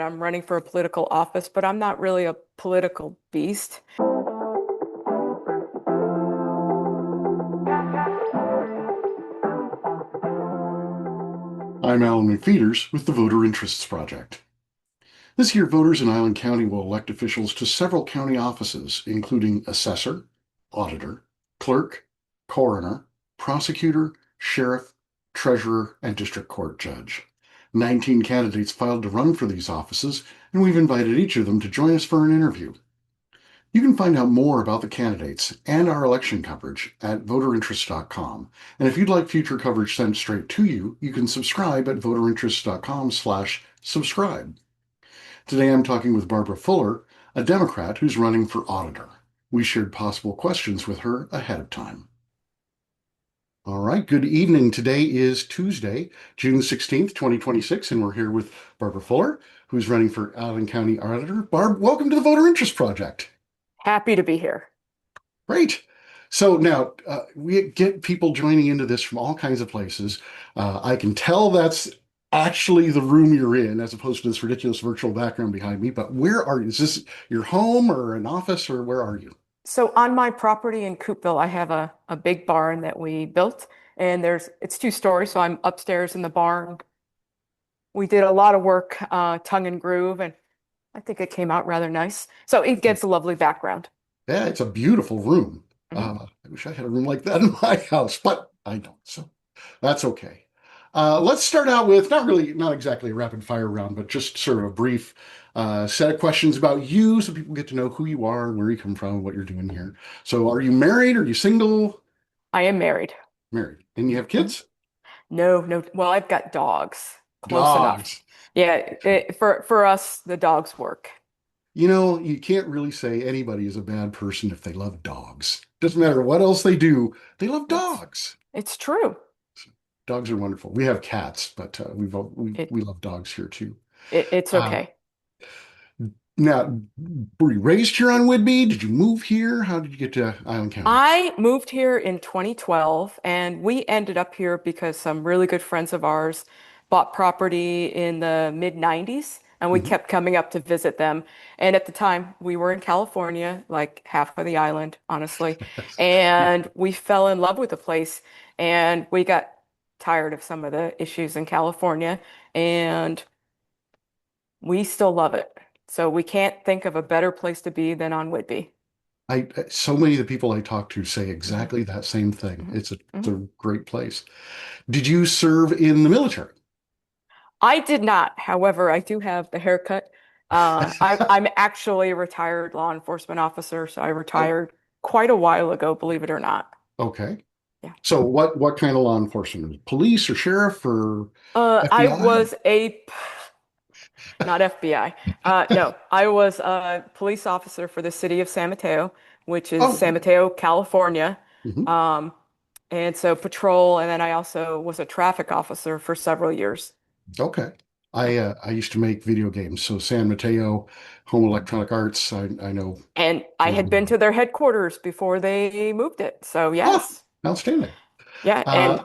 I'm running for a political office, but I'm not really a political beast. I'm Alan McPheeters with the Voter Interests Project. This year, voters in Island County will elect officials to several county offices, including assessor, auditor, clerk, coroner, prosecutor, sheriff, treasurer, and district court judge. 19 candidates filed to run for these offices, and we've invited each of them to join us for an interview. You can find out more about the candidates and our election coverage at voterinterest.com. And if you'd like future coverage sent straight to you, you can subscribe at voterinterest.com/subscribe. Today I'm talking with Barbara Fuller, a Democrat who's running for auditor. We shared possible questions with her ahead of time. All right, good evening. Today is Tuesday, June 16th, 2026, and we're here with Barbara Fuller, who's running for Island County Auditor. Barb, welcome to the Voter Interest Project. Happy to be here. Great. So now we get people joining into this from all kinds of places. I can tell that's actually the room you're in, as opposed to this ridiculous virtual background behind me. But where are you? Is this your home or an office, or where are you? So on my property in Coopville, I have a big barn that we built, and it's 2 stories, so I'm upstairs in the barn. We did a lot of work, tongue and groove, and I think it came out rather nice. So it gets a lovely background. Yeah, it's a beautiful room. Mhm. I wish I had a room like that in my house, but I don't. So that's okay. Let's start out with not exactly a rapid fire round, but just sort of a brief set of questions about you so people get to know who you are, where you come from, what you're doing here. So, are you married? Are you single? I am married. Married. And you have Mhm. kids? No, no. Well, I've got dogs. Close enough. Dogs. Yeah, for us, the dogs work. You know, you can't really say anybody is a bad person if they love dogs. Doesn't matter what else they do, they love It's dogs. it's true. Dogs are wonderful. We have cats, but It, we love dogs here too. it's Uh, okay. Now, were you raised here on Whidbey? Did you move here? How did you get to Island County? I moved here in 2012, and we ended up here because some really good friends of ours bought property in the mid 90s, and we Mhm. kept coming up to visit them. And at the time, we were in California, like half of the island, honestly, and we fell in love with the place, and we got tired of some of the issues in California, and we still love it. So we can't think of a better place to be than on Whidbey. So many of the people I talk to say Mhm, exactly that same thing. mhm, It's mhm. a great place. Did you serve in the military? I did not. However, I do have the haircut. I'm actually a retired law enforcement officer, so I Oh, retired quite a while ago, believe it or not. okay. Yeah. So what kind of law enforcement? Police or sheriff or I FBI? was not FBI. No, I was a police officer for the city of San Mateo, which is Oh, San Mateo, California. mhm. Um, and so patrol, and then I also was a traffic officer for several years. Okay. Yeah. I used to make video games, so San Mateo, Home Electronic Arts. I know And a I lot had been about it. to their headquarters before they moved it. So Oh, yes. outstanding. Yeah, and Uh,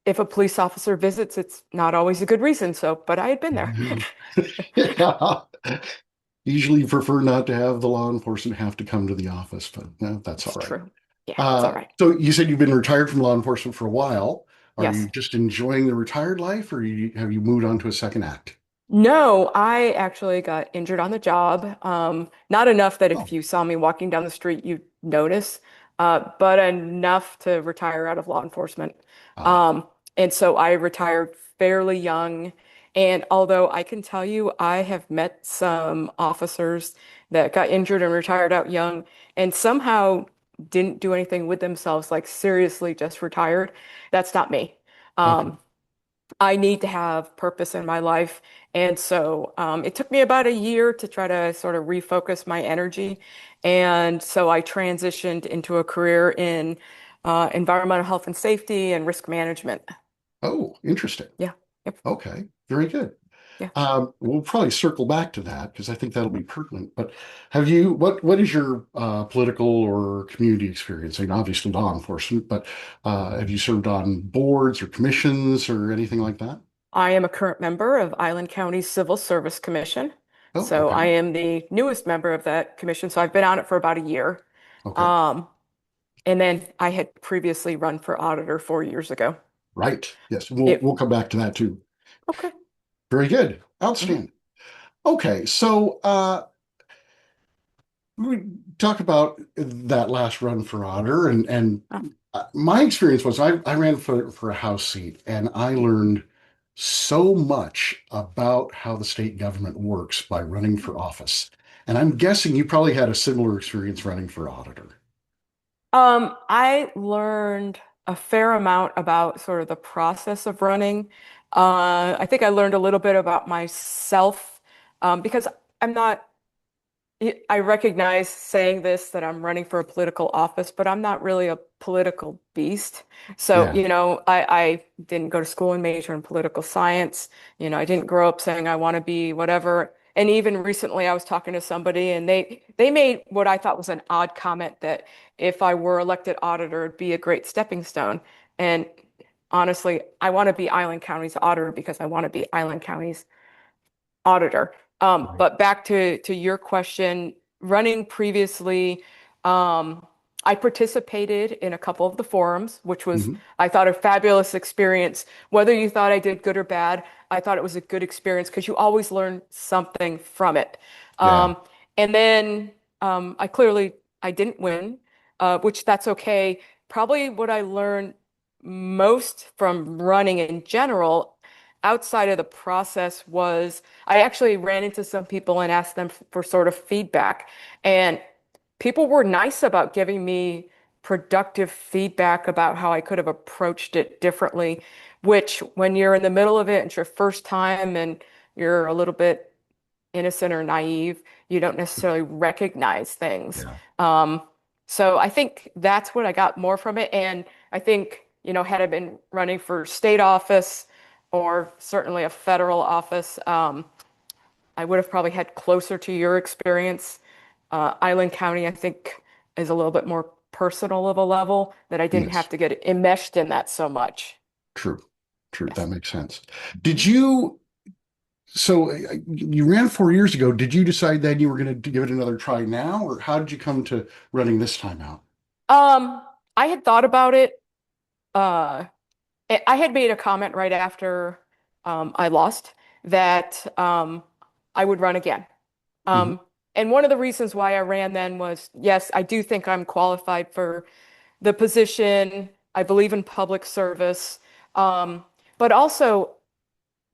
if a police officer visits, it's not always a good reason. So, but I had been there. yeah. Usually prefer not to have the law enforcement have to come to the office, but that's all It's right. true. Yeah, it's all right. So you said you've been retired from law enforcement for a while. Are you Yes. just enjoying the retired life, or have you moved on to a second act? No, I actually got injured on the job. Not enough that if Oh, you saw me walking down the street, you'd notice, but enough to retire out of law enforcement. ah, Um, and so I retired fairly young. And although I can tell you, I have met some officers that got injured and retired out young and somehow didn't do anything with themselves, like seriously just retired. That's not me. okay. Um, I need to have purpose in my life. And so it took me about a year to try to sort of refocus my energy. And so I transitioned into a career in environmental health and safety and risk management. Oh, interesting. Yeah. Yep. Okay, very good. Yeah. We'll probably circle back to that because I think that'll be pertinent. But have you, what is your political or community experience? I mean, obviously law enforcement, but have you served on boards or commissions or anything like that? I am a current member of Island County Civil Service Commission. Oh, So okay. I am the newest member of that commission. So I've been on it for about a year. Okay. Um, and then I had previously run for auditor 4 years ago. Right. Yes. We'll It, come back to that too. okay. Very good. Mhm. Outstanding. Okay. So we talked about that last run for auditor, and Uh, my experience was I ran for a House seat, and I learned so much about how the state government works by running for office. And I'm guessing you probably had a similar experience running for auditor. I learned a fair amount about sort of the process of running. I think I learned a little bit about myself, because I'm not I recognize saying this that I'm running for a political office, but I'm not really a political beast. So, Yeah. I didn't go to school and major in political science. I didn't grow up saying I want to be whatever. And even recently I was talking to somebody and they made what I thought was an odd comment that if I were elected auditor, it'd be a great stepping stone. And honestly, I want to be Island County's auditor because I want to be Island County's auditor. Right. But back to your question, running previously, I participated in a couple of the forums, which was, Hmm. I thought, a fabulous experience. Whether you thought I did good or bad, I thought it was a good experience because you always learn something from it. Yeah. Um, and then I didn't win, which that's okay. Probably what I learned most from running in general outside of the process was I actually ran into some people and asked them for sort of feedback. And people were nice about giving me productive feedback about how I could have approached it differently, which when you're in the middle of it, it's your first time and you're a little bit innocent or naive, you don't necessarily recognize things. Yeah. Um, so I think that's what I got more from it. And I think, had I been running for state office or certainly a federal office, I would have probably had closer to your experience. Island County, I think, is a little bit more personal of a level that I didn't have Yes. to get enmeshed in that so much. True. True. That Yes. makes sense. Did Mhm. you, so you ran 4 years ago. Did you decide then you were going to give it another try now, or how did you come to running this time out? Um, I had thought about it. Uh, I had made a comment right after I lost that I would run again. Hmm. Um, and one of the reasons why I ran then was, yes, I do think I'm qualified for the position. I believe in public service. Um, but also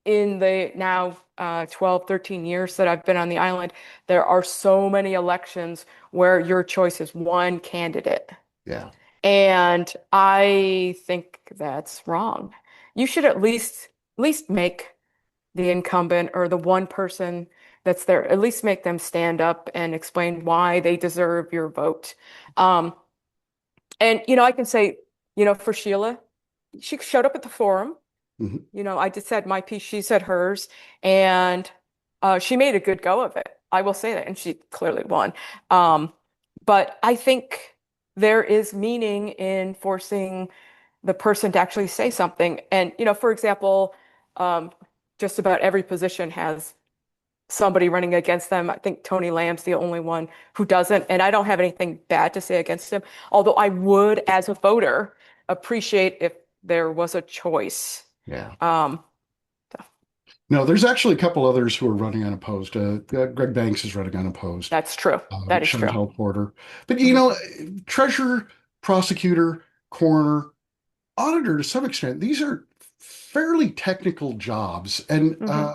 in the now 12, 13 years that I've been on the island, there are so many elections where your choice is one candidate. Yeah. And I think that's wrong. You should at least make the incumbent or the one person that's there, at least make them stand up and explain why they deserve your vote. Um, and I can say, for Sheila, she showed up at the forum. Hmm. I just said my piece, she said hers, and she made a good go of it. I will say that, and she clearly won. Um, but I think there is meaning in forcing the person to actually say something. And, for example, um, just about every position has somebody running against them. I think Tony Lamb's the only one who doesn't, and I don't have anything bad to say against him. Although I would, as a voter, appreciate if there was a choice. Yeah. Um, No, there's actually a couple others who are running unopposed. Greg Banks is running unopposed. that's true. That is true. Chantel Porter. But Hmm. treasurer, prosecutor, coroner, auditor to some extent, these are fairly technical jobs. And Hmm.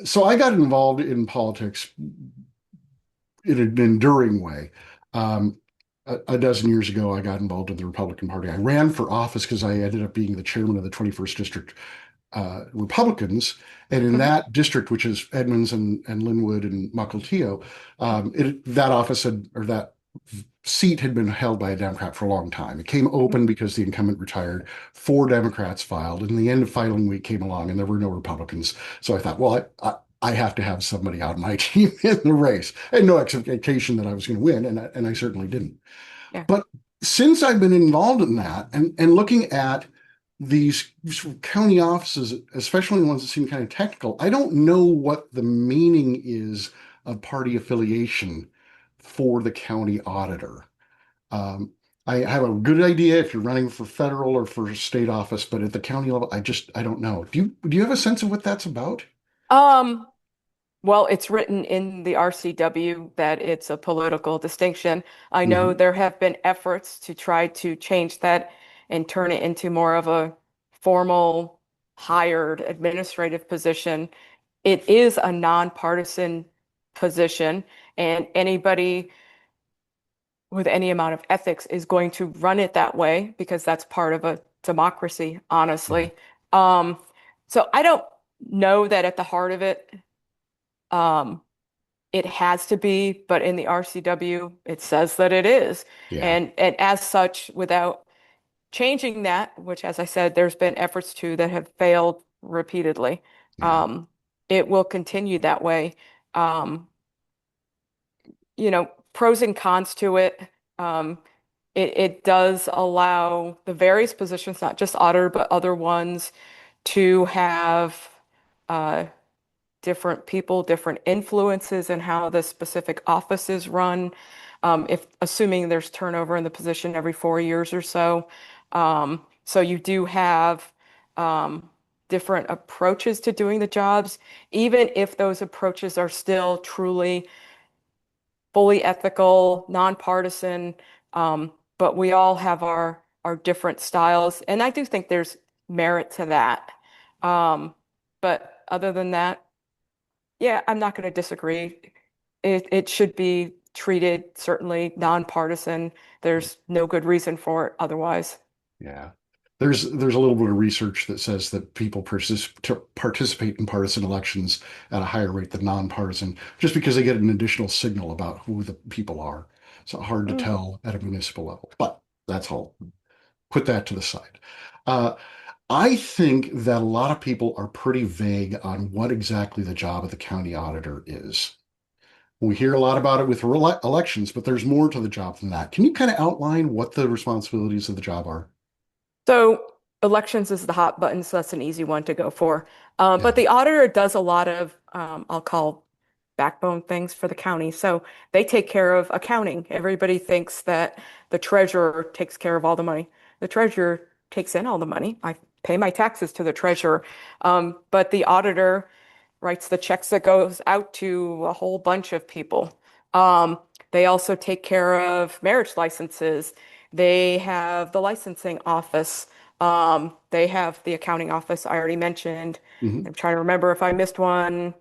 so I got involved in politics in an enduring way. Um, a dozen years ago, I got involved in the Republican Party. I ran for office because I ended up being the chairman of the 21st District Republicans. And in Hmm. that district, which is Edmonds and Linwood and Mukilteo, that office or that seat had been held by a Democrat for a long time. It came open because the incumbent retired. Four Democrats filed, and the end of filing week came along, and there were no Republicans. So I thought, well, I have to have somebody on my team in the race. I had no expectation that I was going to win, and I certainly didn't. Yeah. But since I've been involved in that and looking at these county offices, especially ones that seem kind of technical, I don't know what the meaning is of party affiliation for the county auditor. Um, I have a good idea if you're running for federal or for state office, but at the county level, I don't know. Do you have a sense of what that's about? Um, well, it's written in the RCW that it's a political distinction. I know Hmm. there have been efforts to try to change that and turn it into more of a formal, hired administrative position. It is a nonpartisan position, and anybody with any amount of ethics is going to run it that way because that's part of a democracy, Yeah, honestly. Um, so I don't know that at the heart of it, um, it has to be, but in the RCW, it says that it is. yeah, And as such, without changing that, which as I said, there's been efforts to that have failed repeatedly, yeah, um, it will continue that way. Um, Pros and cons to it. Um, it does allow the various positions, not just auditor, but other ones, to have uh, different people, different influences in how the specific office is run. If assuming there's turnover in the position every 4 years or so. So you do have um, different approaches to doing the jobs, even if those approaches are still truly fully ethical, nonpartisan, but we all have our different styles, and I do think there's merit to that. But other than that, yeah, I'm not going to disagree. It should be treated certainly nonpartisan. There's no good reason for it otherwise. yeah. There's a little bit of research that says that people participate in partisan elections at a higher rate than nonpartisan, just because they get an additional signal about who the people are. It's hard to Mm. tell at a municipal level, but that's all. Put that to the side. Uh, I think that a lot of people are pretty vague on what exactly the job of the county auditor is. We hear a lot about it with elections, but there's more to the job than that. Can you kind of outline what the responsibilities of the job are? So elections is the hot button, so that's an easy one to go for. Yeah. But the auditor does a lot of, I'll call backbone things for the county. So they take care of accounting. Everybody thinks that the treasurer takes care of all the money. The treasurer takes in all the money. I pay my taxes to the treasurer. But the auditor writes the checks that goes out to a whole bunch of people. Um, they also take care of marriage licenses. They have the licensing office. They have the accounting office I already mentioned. Hmm. I'm trying to remember if I missed one.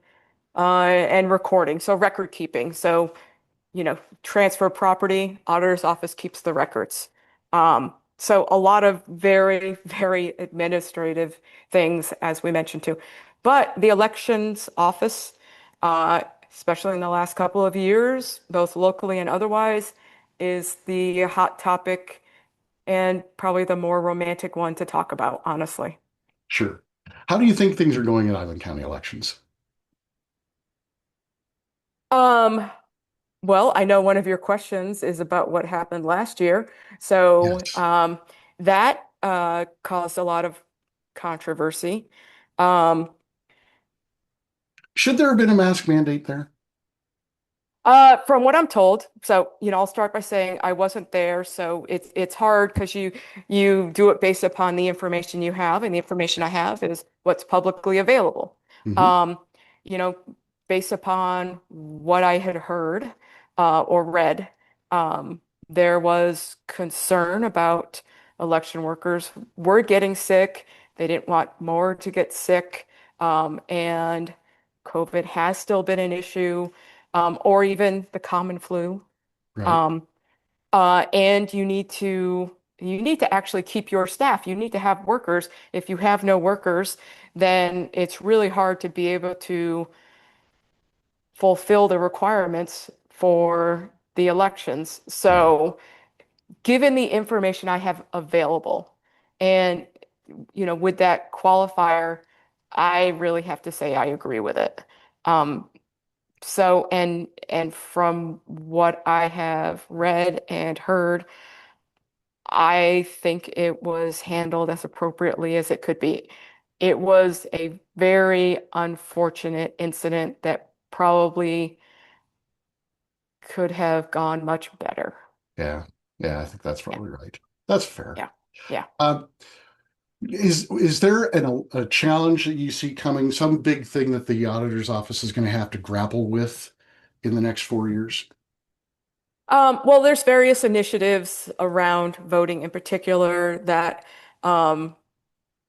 And recording, so record keeping. So, transfer property, auditor's office keeps the records. So a lot of very, very administrative things, as we mentioned too. But the elections office, especially in the last couple of years, both locally and otherwise, is the hot topic and probably the more romantic one to talk about, honestly. Sure. How do you think things are going at Island County elections? Um, Well, I know one of your questions is about what happened last year. So Yes. that caused a lot of controversy. Um, Should there have been a mask mandate there? from what I'm told, so I'll start by saying I wasn't there, so it's hard because you do it based upon the information you have, and the information I have is what's publicly available. Hmm. Um, you know, Based upon what I had heard or read, um, there was concern about election workers were getting sick. They didn't want more to get sick, and COVID has still been an issue or even the common flu. Right. Um, and you need to actually keep your staff. You need to have workers. If you have no workers, then it's really hard to be able to fulfill the requirements for the elections. Yeah. So, given the information I have available, and with that qualifier, I really have to say I agree with it. Um, So, and from what I have read and heard, I think it was handled as appropriately as it could be. It was a very unfortunate incident that probably could have gone much better. Yeah. Yeah, I think that's Yeah, probably right. That's fair. yeah, yeah. Um, is there a challenge that you see coming, some big thing that the auditor's office is going to have to grapple with in the next 4 years? Well, there's various initiatives around voting in particular um,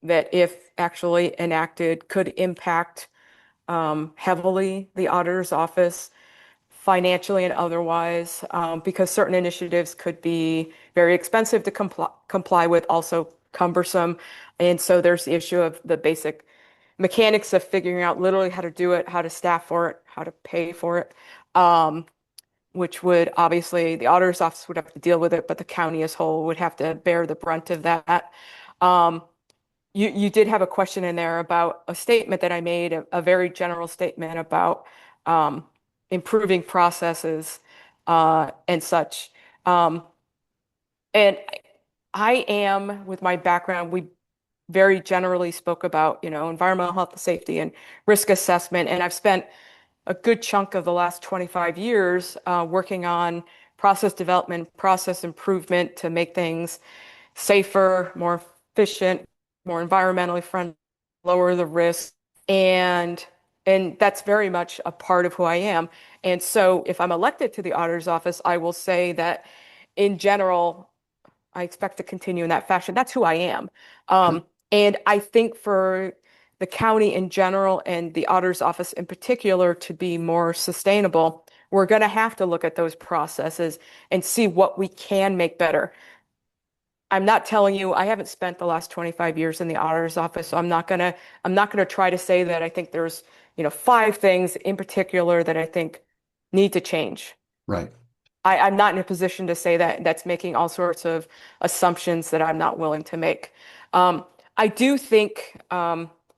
that if actually enacted could impact heavily the auditor's office financially and otherwise, because certain initiatives could be very expensive to comply with, also cumbersome. And so there's the issue of the basic mechanics of figuring out literally how to do it, how to staff for it, how to pay for it, which would obviously the auditor's office would have to deal with it, but the county as whole would have to bear the brunt of that. Um, you did have a question in there about a statement that I made, a very general statement about um, improving processes and such. Um, and I am, with my background, we very generally spoke about, environmental health and safety and risk assessment. And I've spent a good chunk of the last 25 years working on process development, process improvement to make things safer, more efficient, more environmentally friendly, lower the risk. And that's very much a part of who I am. And so if I'm elected to the auditor's office, I will say that in general, I expect to continue in that fashion. That's who I am. Okay. And I think for the county in general and the auditor's office in particular to be more sustainable, we're going to have to look at those processes and see what we can make better. I'm not telling you, I haven't spent the last 25 years in the auditor's office, so I'm not gonna try to say that I think there's, five things in particular that I think need to change. Right. I'm not in a position to say that that's making all sorts of assumptions that I'm not willing to make. Um, I do think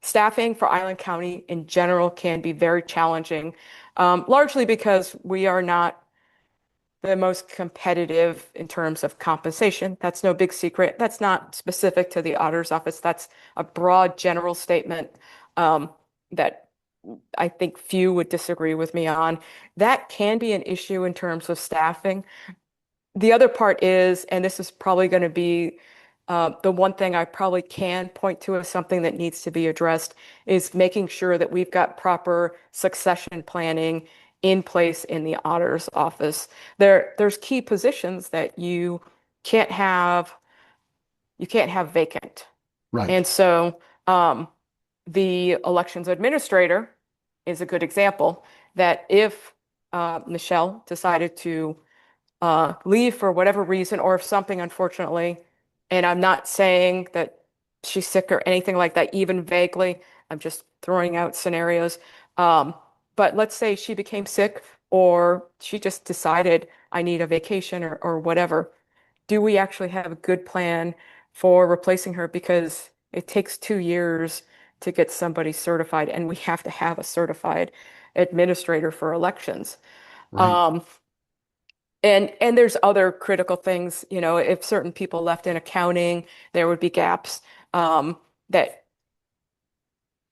staffing for Island County in general can be very challenging, largely because we are not the most competitive in terms of compensation. That's no big secret. That's not specific to the auditor's office. That's a broad general statement that I think few would disagree with me on. That can be an issue in terms of staffing. The other part is, and this is probably going to be the one thing I probably can point to as something that needs to be addressed, is making sure that we've got proper succession planning in place in the auditor's office. There's key positions that can't have you can't have vacant. Right. And so the elections administrator is a good example that if Michelle decided to leave for whatever reason, or if something, unfortunately, and I'm not saying that she's sick or anything like that, even vaguely, I'm just throwing out scenarios. Um, but let's say she became sick or she just decided I need a vacation or whatever. Do we actually have a good plan for replacing her? Because it takes 2 years to get somebody certified, and we have to have a certified administrator for elections. Right. Um, and there's other critical things, if certain people left in accounting, there would be gaps that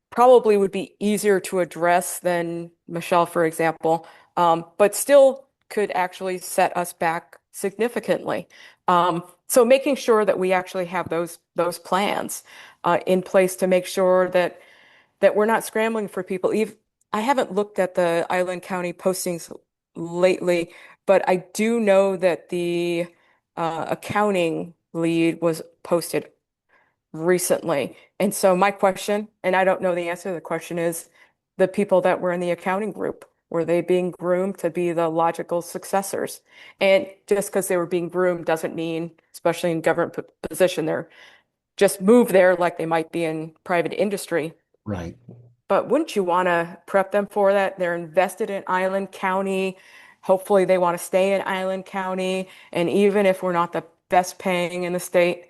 probably would be easier to address than Michelle, for example, but still could actually set us back significantly. So making sure that we actually have those plans in place to make sure that we're not scrambling for people. I haven't looked at the Island County postings lately, but I do know that the accounting lead was posted recently. And so my question, and I don't know the answer to the question, is the people that were in the accounting group, were they being groomed to be the logical successors? And just because they were being groomed doesn't mean, especially in government position, they're just move there like they might be in private industry. Right. But wouldn't you want to prep them for that? They're invested in Island County. Hopefully, they want to stay in Island County. And even if we're not the best paying in the state,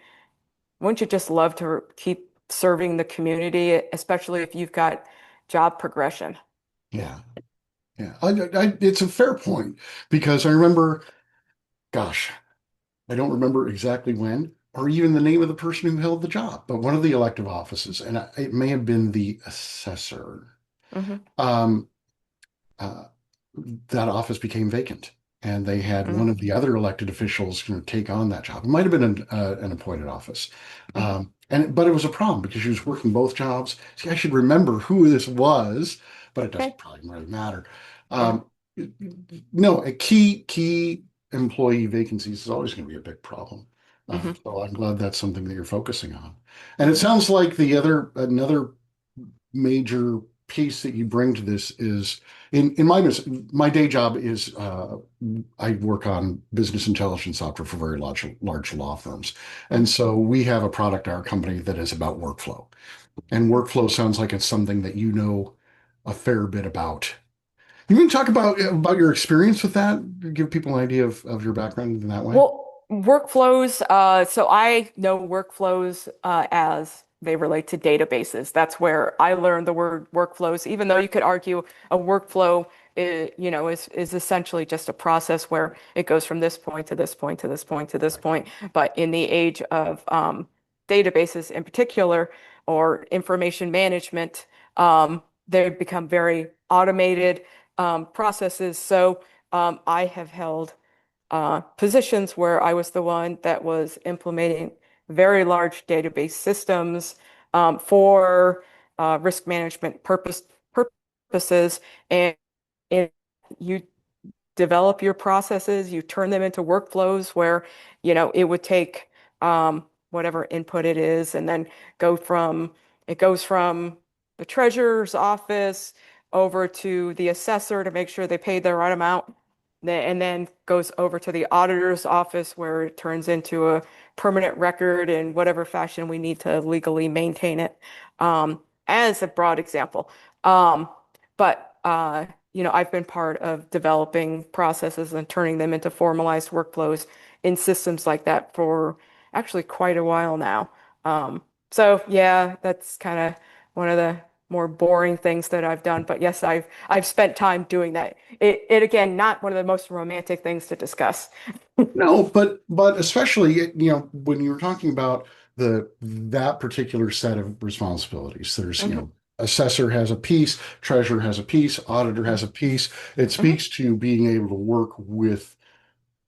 wouldn't you just love to keep serving the community, especially if you've got job progression? Yeah. Yeah. It's a fair point because I remember, gosh, I don't remember exactly when, or even the name of the person who held the job, but one of the elective offices, and it may have been the assessor. Hmm. Um, uh, that office became vacant, and they had one Hmm. of the other elected officials, take on that job. It might have been an appointed office, Hmm. but it was a problem because she was working both jobs. See, I should remember who this was, but it doesn't Okay. probably really matter. Hmm. Um, no, a key employee vacancies is always going to be a big problem. Hmm. So I'm glad that's something that you're focusing on. And it Hmm. sounds like the other another major piece that you bring to this is in my day job is I work on business intelligence software for very large law firms, and Hmm. so we have a product in our company that is about workflow, and workflow sounds like it's something that you know a fair bit about. You can talk about your experience with that, give people an idea of your background in that way. Well, workflows, so I know workflows as they relate to databases. That's where I learned the word workflows, even though you could argue a workflow is essentially just a process where it goes from this point to this point to this point to this Right. point. But in the age of databases in particular, or information management, they've become very automated processes. So I have held positions where I was the one that was implementing very large database systems for risk management purposes. And you develop your processes, you turn them into workflows where, it would take whatever input it is and then it goes from the treasurer's office over to the assessor to make sure they paid the right amount, and then goes over to the auditor's office where it turns into a permanent record in whatever fashion we need to legally maintain it, as a broad example. Um, but I've been part of developing processes and turning them into formalized workflows in systems like that for actually quite a while now. So yeah, that's kind of one of the more boring things that I've done. But yes, I've spent time doing that. It again, not one of the most romantic things to discuss. No, but especially when you were talking about the that particular set of responsibilities, there's Hmm. assessor has a piece, treasurer has a piece, auditor has a piece. It Hmm. speaks to being able to work with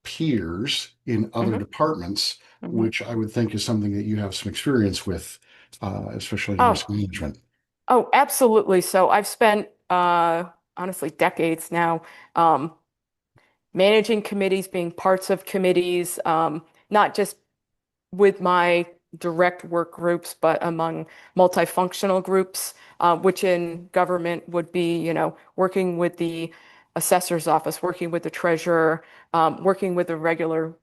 peers in other Hmm. departments, Hmm. which I would think is something that you have some experience with, especially in risk Oh, management. oh, absolutely. So I've spent honestly decades now um, managing committees, being parts of committees, not just with my direct work groups, but among multifunctional groups, which in government would be, working with the assessor's office, working with the treasurer, working with the regular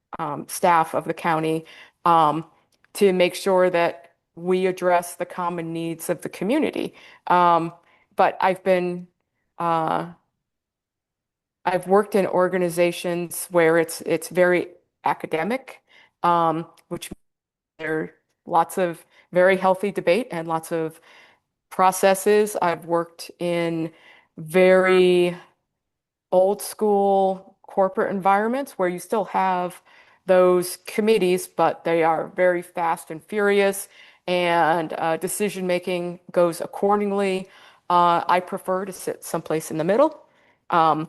staff of the county, um, to make sure that we address the common needs of the community. Um, but uh, I've worked in organizations where it's very academic, which there are lots of very healthy debate and lots of processes. I've worked in very old school corporate environments where you still have those committees, but they are very fast and furious, and decision making goes accordingly. I prefer to sit someplace in the middle. Um,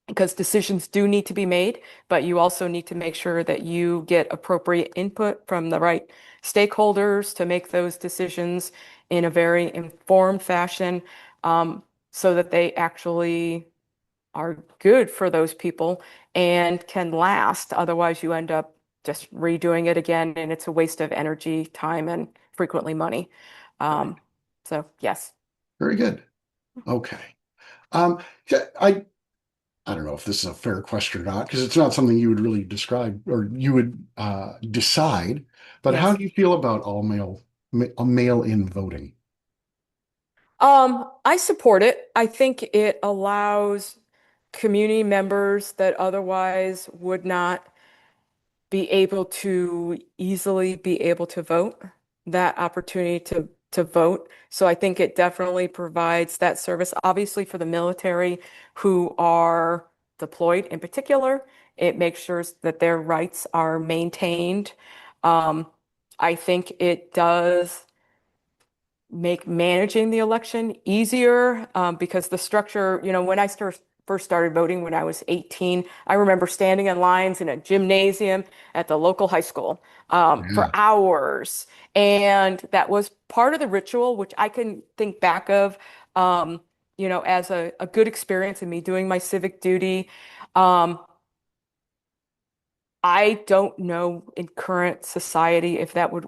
because decisions do need to be made, but you also need to make sure that you get appropriate input from the right stakeholders to make those decisions in a very informed fashion, um, so that they actually are good for those people and can last. Otherwise, you end up just redoing it again, and it's a waste of energy, time, and frequently money. Right. Um, so, yes. Very good. Okay. Yeah, I don't know if this is a fair question or not, because it's not something you would really describe or you would decide. But how Yes. do you feel about mail-in voting? I support it. I think it allows community members that otherwise would not be able to easily be able to vote, that opportunity to vote. So I think it definitely provides that service. Obviously, for the military who are deployed in particular, it makes sure that their rights are maintained. I think it does make managing the election easier because the structure, when I first started voting when I was 18, I remember standing in lines in a gymnasium at the local high school for Yeah. hours. And that was part of the ritual, which I can think back of, um, as a good experience in me doing my civic duty. Um, I don't know in current society if that would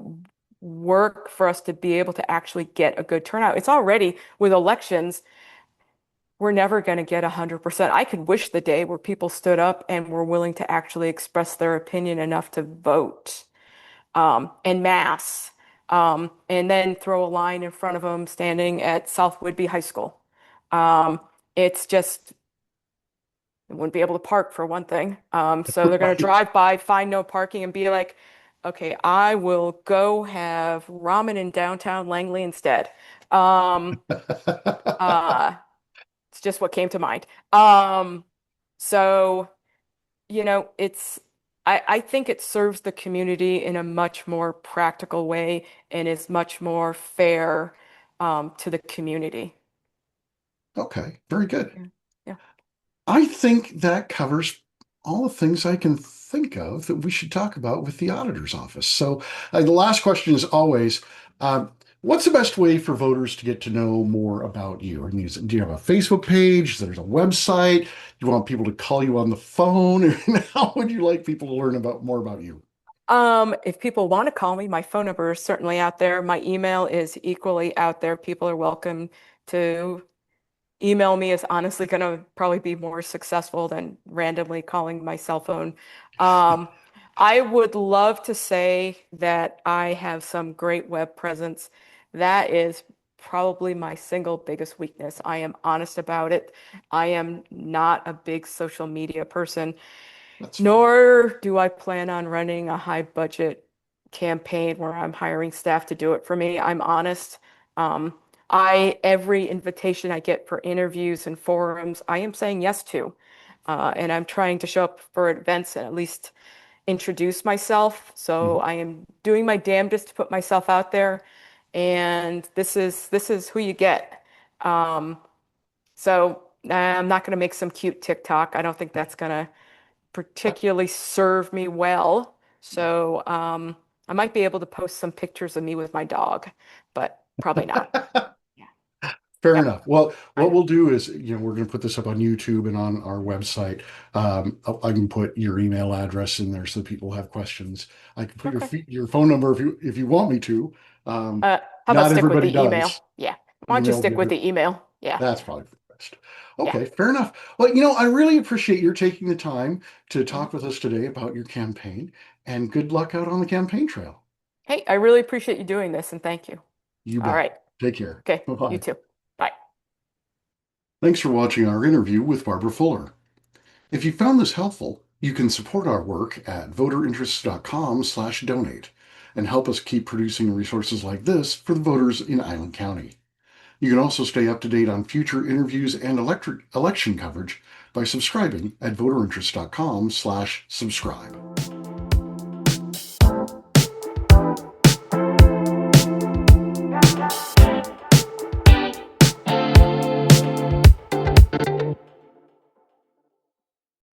work for us to be able to actually get a good turnout. It's already with elections, we're never going to get 100%. I could wish the day where people stood up and were willing to actually express their opinion enough to vote en masse, and then throw a line in front of them standing at South Whidbey High School. Um, it's just they wouldn't be able to park for one thing. So they're going to Right. drive by, find no parking, and be like, okay, I will go have ramen in downtown Langley instead. Um, uh, it's just what came to mind. So, I think it serves the community in a much more practical way and is much more fair, to the community. Okay, very good. Yeah. Yeah. I think that covers all the things I can think of that we should talk about with the auditor's office. So, the last question is always, what's the best way for voters to get to know more about you? I mean, do you have a Facebook page? There's a website? Do you want people to call you on the phone? How would you like people to learn about more about you? If people want to call me, my phone number is certainly out there. My email is equally out there. People are welcome to email me is honestly going to probably be more successful than randomly calling my cell phone. Um, I would love to say that I have some great web presence. That is probably my single biggest weakness. I am honest about it. I am not a big social media person. That's fine. Nor do I plan on running a high budget campaign where I'm hiring staff to do it for me. I'm honest. Um, every invitation I get for interviews and forums, I am saying yes to. And I'm trying to show up for events and at least introduce myself. So Mhm. I am doing my damnedest to put myself out there. And this is who you get. Um, so I'm not going to make some cute TikTok. I don't think that's going to particularly serve me well. So I might be able to post some pictures of me with my dog, but probably not. Yeah. Fair Yeah. enough. Well, I what know. we'll do is, we're going to put this up on YouTube and on our website. I can put your email address in there so people have questions. I can put Okay. your phone number if you want me to. Um, How about Not stick with everybody the email? does. Yeah. Why don't you Email stick with better. the email? Yeah. That's probably the best. Yeah. Okay, fair enough. Well, I really appreciate your taking the time to Mhm. talk with us today about your campaign, and good luck out on the campaign trail. Hey, I really appreciate you doing this and thank you. You All bet. right. Take care. Okay. You Bye-bye. too. Bye. Thanks for watching our interview with Barbara Fuller. If you found this helpful, you can support our work at voterinterests.com/donate and help us keep producing resources like this for the voters in Island County. You can also stay up to date on future interviews and election coverage by subscribing at voterinterest.com/subscribe.